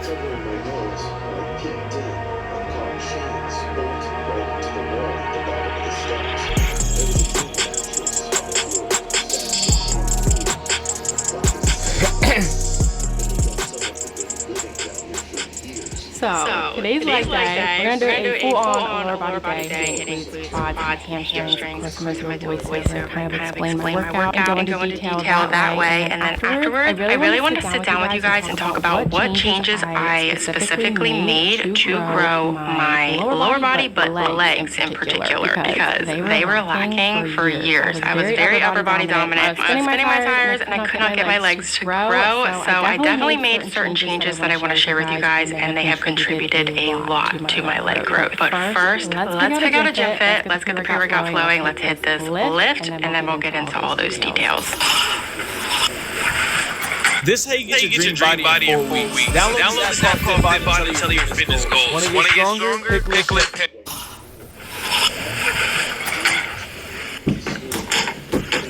Covering my nose, I peeked in and caught chains bolted right into the wall at the bottom of the steps. There was a big mattress on the floor, So, today's leg day, we're going to do a full-on lower body day. It includes quads, hamstrings, of course, I'm going to do a voiceover, kind of explain my workout and go into detail that way. And then afterward, I really want to sit down with you guys and talk about what changes I specifically made to grow my lower body, but legs in particular, because they were lacking for years. I was very upper body dominant. I was spinning my tires, and I could not get my legs to grow. So I definitely made certain changes that I want to share with you guys, and they have contributed a lot to my leg growth. But first, let's pick out a gym fit, let's get the pre-workout flowing, let's hit this lift, and then we'll get into all those details. This is how you get your dream body in 4 weeks. Download the app called FitBody to tell you your fitness goals. Want to get stronger? Pick lift.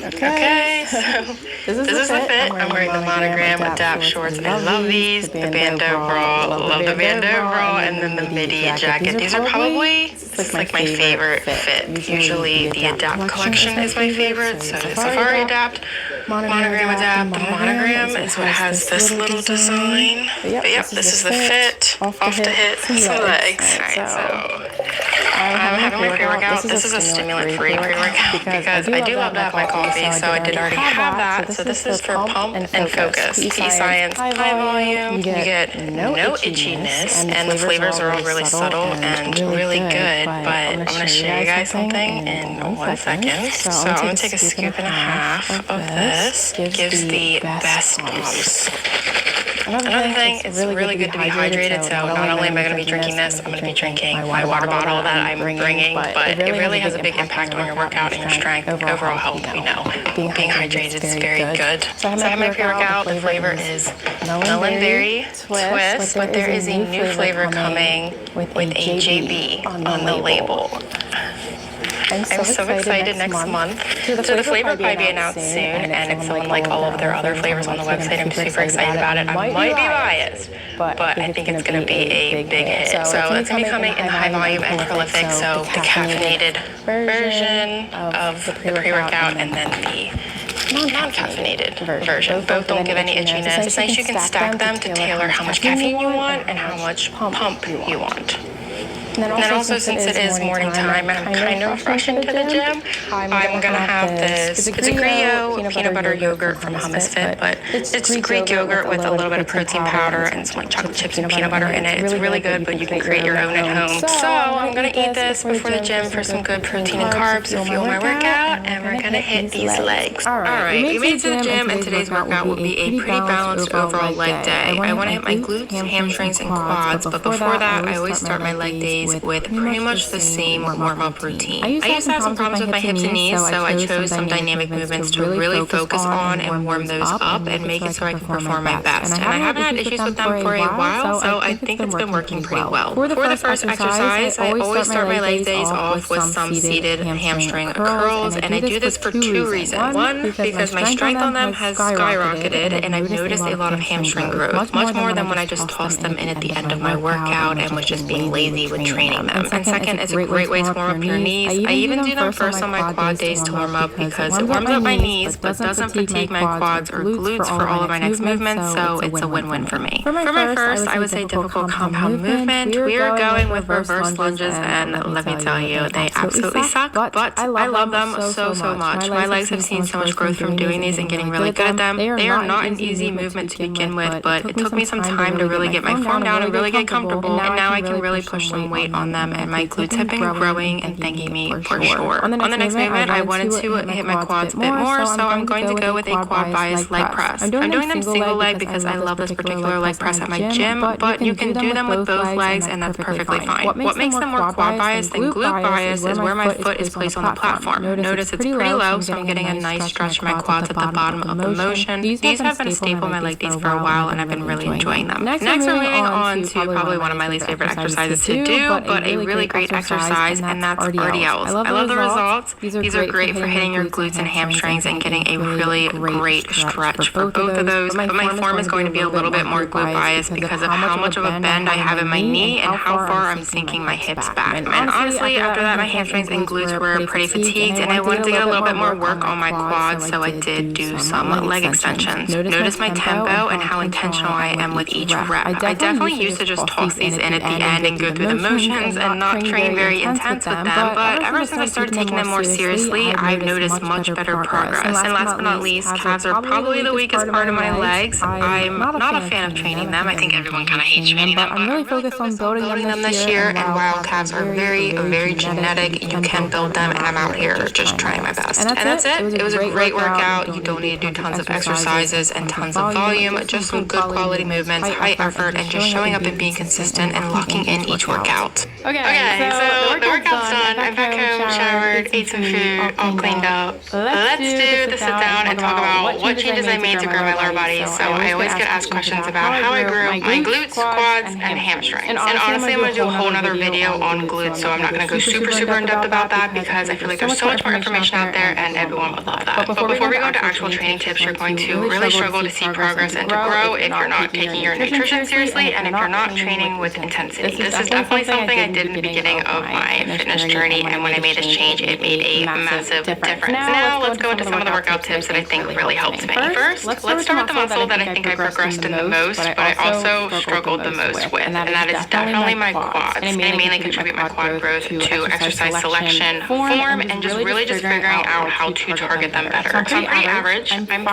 Okay, so this is the fit. I'm wearing the Monogram Adapt shorts. I love these. The bandeau bra, love the bandeau bra, and then the midi jacket. These are probably like my favorite fit. Usually the Adapt collection is my favorite. So the Safari Adapt, Monogram Adapt. The Monogram is what has this little design. But yep, this is the fit. Off to hit some legs. Alright, so I'm having my pre-workout. This is a stimulant-free pre-workout because I do love to have my coffee, so I did already have that. So this is for pump and focus. P-Science, high volume. You get no itchiness, and the flavors are all really subtle and really good. But I'm going to show you guys something in 1 second. So I'm going to take a scoop and a half of this. Gives the best pumps. Another thing, it's really good to be hydrated, so not only am I going to be drinking this, I'm going to be drinking my water bottle that I'm bringing, but it really has a big impact on your workout and your strength, overall health, we know. Being hydrated is very good. So I have my pre-workout, the flavor is Melon Berry Twist, but there is a new flavor coming with a JB on the label. I'm so excited next month. So the flavor will probably be announced soon, and it's unlike all of their other flavors on the website. I'm super excited about it. I might be biased, but I think it's going to be a big hit. So it's going to be coming in high volume and prolific, so the caffeinated version of the pre-workout and then the non-caffeinated version. Both don't give any itchiness. It's nice you can stack them to tailor how much caffeine you want and how much pump you want. And then also, since it is morning time and I'm kind of rushing to the gym, I'm going to have this. It's a Griot peanut butter yogurt from Hummus Fit, but it's Greek yogurt with a little bit of protein powder and some like chocolate chips and peanut butter in it. It's really good, but you can create your own at home. So I'm going to eat this before the gym for some good protein and carbs to fuel my workout, and we're going to hit these legs. All right, we made it to the gym, and today's workout will be a pretty balanced overall leg day. I want to hit my glutes, hamstrings, and quads, but before that, I always start my leg days with pretty much the same warm-up routine. I used to have some problems with my hips and knees, so I chose some dynamic movements to really focus on and warm those up and make it so I can perform my best. And I haven't had issues with them for a while, so I think it's been working pretty well. For the first exercise, I always start my leg days off with some seated hamstring curls, and I do this for 2 reasons. One, because my strength on them has skyrocketed, and I've noticed a lot of hamstring growth, much more than when I just tossed them in at the end of my workout and was just being lazy with training them. And second, it's a great way to warm up your knees. I even do them first on my quad days to warm up because it warms up my knees but doesn't fatigue my quads or glutes for all of my next movements, so it's a win-win for me. For my first, I would say difficult compound movement. We are going with reverse lunges, and let me tell you, they absolutely suck, but I love them so much. My legs have seen so much growth from doing these and getting really good at them. They are not an easy movement to begin with, but it took me some time to really get my form down and really get comfortable, and now I can really push some weight on them, and my glutes have been growing and thanking me for sure. On the next movement, I wanted to hit my quads a bit more, so I'm going to go with a quad bias leg press. I'm doing them single leg because I love this particular leg press at my gym, but you can do them with both legs, and that's perfectly fine. What makes them more quad bias than glute bias is where my foot is placed on the platform. Notice it's pretty low, so I'm getting a nice stretch in my quads at the bottom of the motion. These have been a staple in my leg days for a while, and I've been really enjoying them. Next, we're moving on to probably one of my least favorite exercises to do, but a really great exercise, and that's RDLs. I love the results. These are great for hitting your glutes and hamstrings and getting a really great stretch for both of those. But my form is going to be a little bit more glute biased because of how much of a bend I have in my knee and how far I'm sinking my hips back. And honestly, after that, my hamstrings and glutes were pretty fatigued, and I wanted to get a little bit more work on my quads, so I did do some leg extensions. Notice my tempo and how intentional I am with each rep. I definitely used to just toss these in at the end and go through the motions and not train very intense with them, but ever since I started taking them more seriously, I've noticed much better progress. And last but not least, calves are probably the weakest part of my legs. I'm not a fan of training them. I think everyone kind of hates training them, but I'm really focused on building them this year, and while calves are very genetic, you can build them, and I'm out here just trying my best. And that's it. It was a great workout. You don't need to do tons of exercises and tons of volume, just some good quality movements, high effort, and just showing up and being consistent and locking in each workout. Okay, so the workout's done. I'm back home, showered, ate some food, all cleaned up. Let's do the sit down and talk about what changes I made to grow my lower body. So I always get asked questions about how I grew my glutes, quads, and hamstrings. And honestly, I'm going to do a whole nother video on glutes, so I'm not going to go super in depth about that because I feel like there's so much more information out there and everyone would love that. But before we go into actual training tips, you're going to really struggle to see progress and to grow if you're not taking your nutrition seriously and if you're not training with intensity. This is definitely something I did in the beginning of my fitness journey, and when I made this change, it made a massive difference. Now let's go into some of the workout tips that I think really helped me. First, let's start with the muscle that I think I progressed in the most, but I also struggled the most with, and that is definitely my quads. I mainly contribute my quad growth to exercise selection, form, and just figuring out how to target them better. So I'm pretty average. I'm 5'5",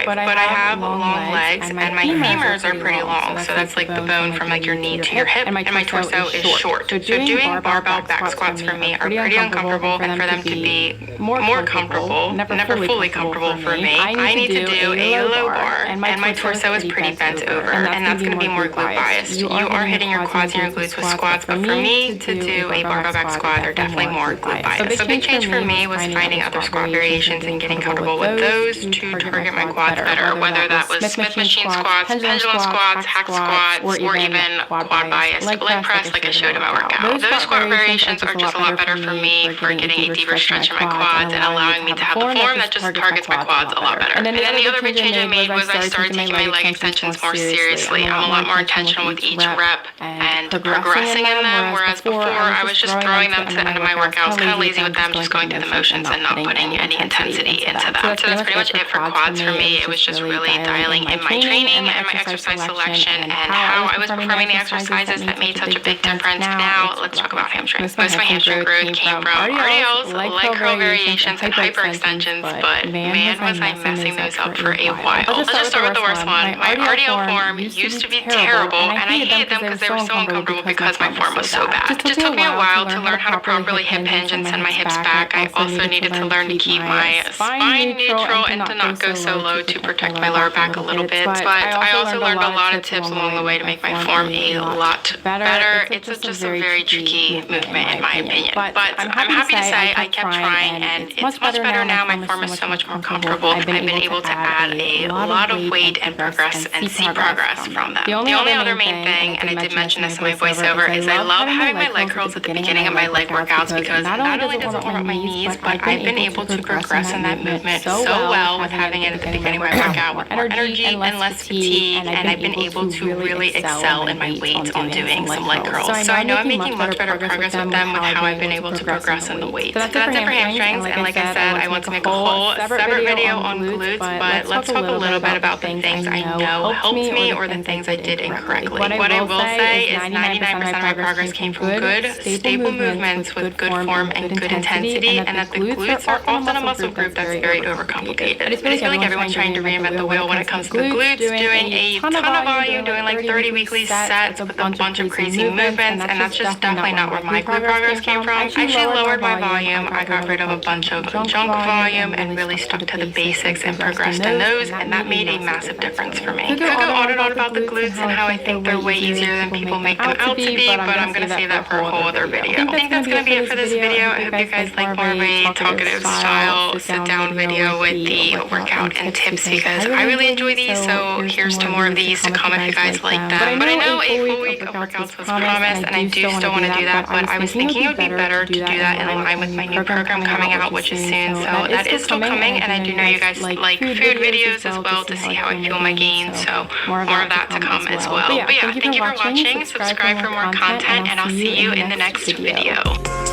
but I have long legs, and my femurs are pretty long, so that's like the bone from like your knee to your hip, and my torso is short. So doing barbell back squats for me are pretty uncomfortable, and for them to be more comfortable, never fully comfortable for me, I need to do a low bar, and my torso is pretty bent over, and that's going to be more glute biased. You are hitting your quads and your glutes with squats, but for me to do a barbell back squat, they're definitely more glute biased. So big change for me was finding other squat variations and getting comfortable with those to target my quads better, whether that was Smith machine squats, pendulum squats, hack squats, or even quad biased leg press like I showed in my workout. Those squat variations are just a lot better for me for getting a deeper stretch in my quads and allowing me to have the form that just targets my quads a lot better. And then the other big change I made was I started taking my leg extensions more seriously. I'm a lot more intentional with each rep and progressing in them, whereas before I was just throwing them to the end of my workout. I was kind of lazy with them, just going through the motions and not putting any intensity into them. So that's pretty much it for quads for me. It was just really dialing in my training and my exercise selection and how I was performing the exercises that made such a big difference. Now let's talk about hamstrings. Most of my hamstring growth came from RDLs, leg curl variations, and hyperextensions, but man was I messing those up for a while. Let's just start with the worst one. My RDL form used to be terrible, and I hated them because they were so uncomfortable because my form was so bad. It just took me a while to learn how to properly hip hinge and send my hips back. I also needed to learn to keep my spine neutral and to not go so low to protect my lower back a little bit. But I also learned a lot of tips along the way to make my form a lot better. It's just a very tricky movement in my opinion. But I'm happy to say I kept trying, and it's much better now. My form is so much more comfortable. I've been able to add a lot of weight and progress and see progress from them. The only other main thing, and I did mention this in my voiceover, is I love having my leg curls at the beginning of my leg workouts because not only does it warm up my knees, but I've been able to progress in that movement so well with having it at the beginning of my workout with more energy and less fatigue, and I've been able to really excel in my weight on doing some leg curls. So I know I'm making much better progress with them with how I've been able to progress in the weight. So that's it for hamstrings, and like I said, I want to make a whole separate video on glutes, but let's talk a little bit about the things I know helped me or the things I did incorrectly. What I will say is 99% of my progress came from good, stable movements with good form and good intensity, and that the glutes are often a muscle group that's very overcomplicated. I feel like everyone's trying to reinvent the wheel when it comes to the glutes, doing a ton of volume, doing like 30 weekly sets with a bunch of crazy movements, and that's just definitely not where my glute progress came from. I actually lowered my volume. I got rid of a bunch of junk volume and really stuck to the basics and progressed in those, and that made a massive difference for me. I could go on and on about the glutes and how I think they're way easier than people make them out to be, but I'm going to save that for a whole other video. I think that's going to be it for this video. I hope you guys like more of a talkative style sit-down video with the workout and tips because I really enjoy these, so here's to more of these to comment if you guys like them. But I know a full week of workouts was promised, progress, and I do still want to do that, but I was thinking it would be better to do that in line with my new program coming out, which is soon. So that is still coming, and I do know you guys like food videos as well to see how I fuel my gains. So more of that to come as well. But yeah, thank you for watching. Subscribe for more content, and I'll see you in the next video.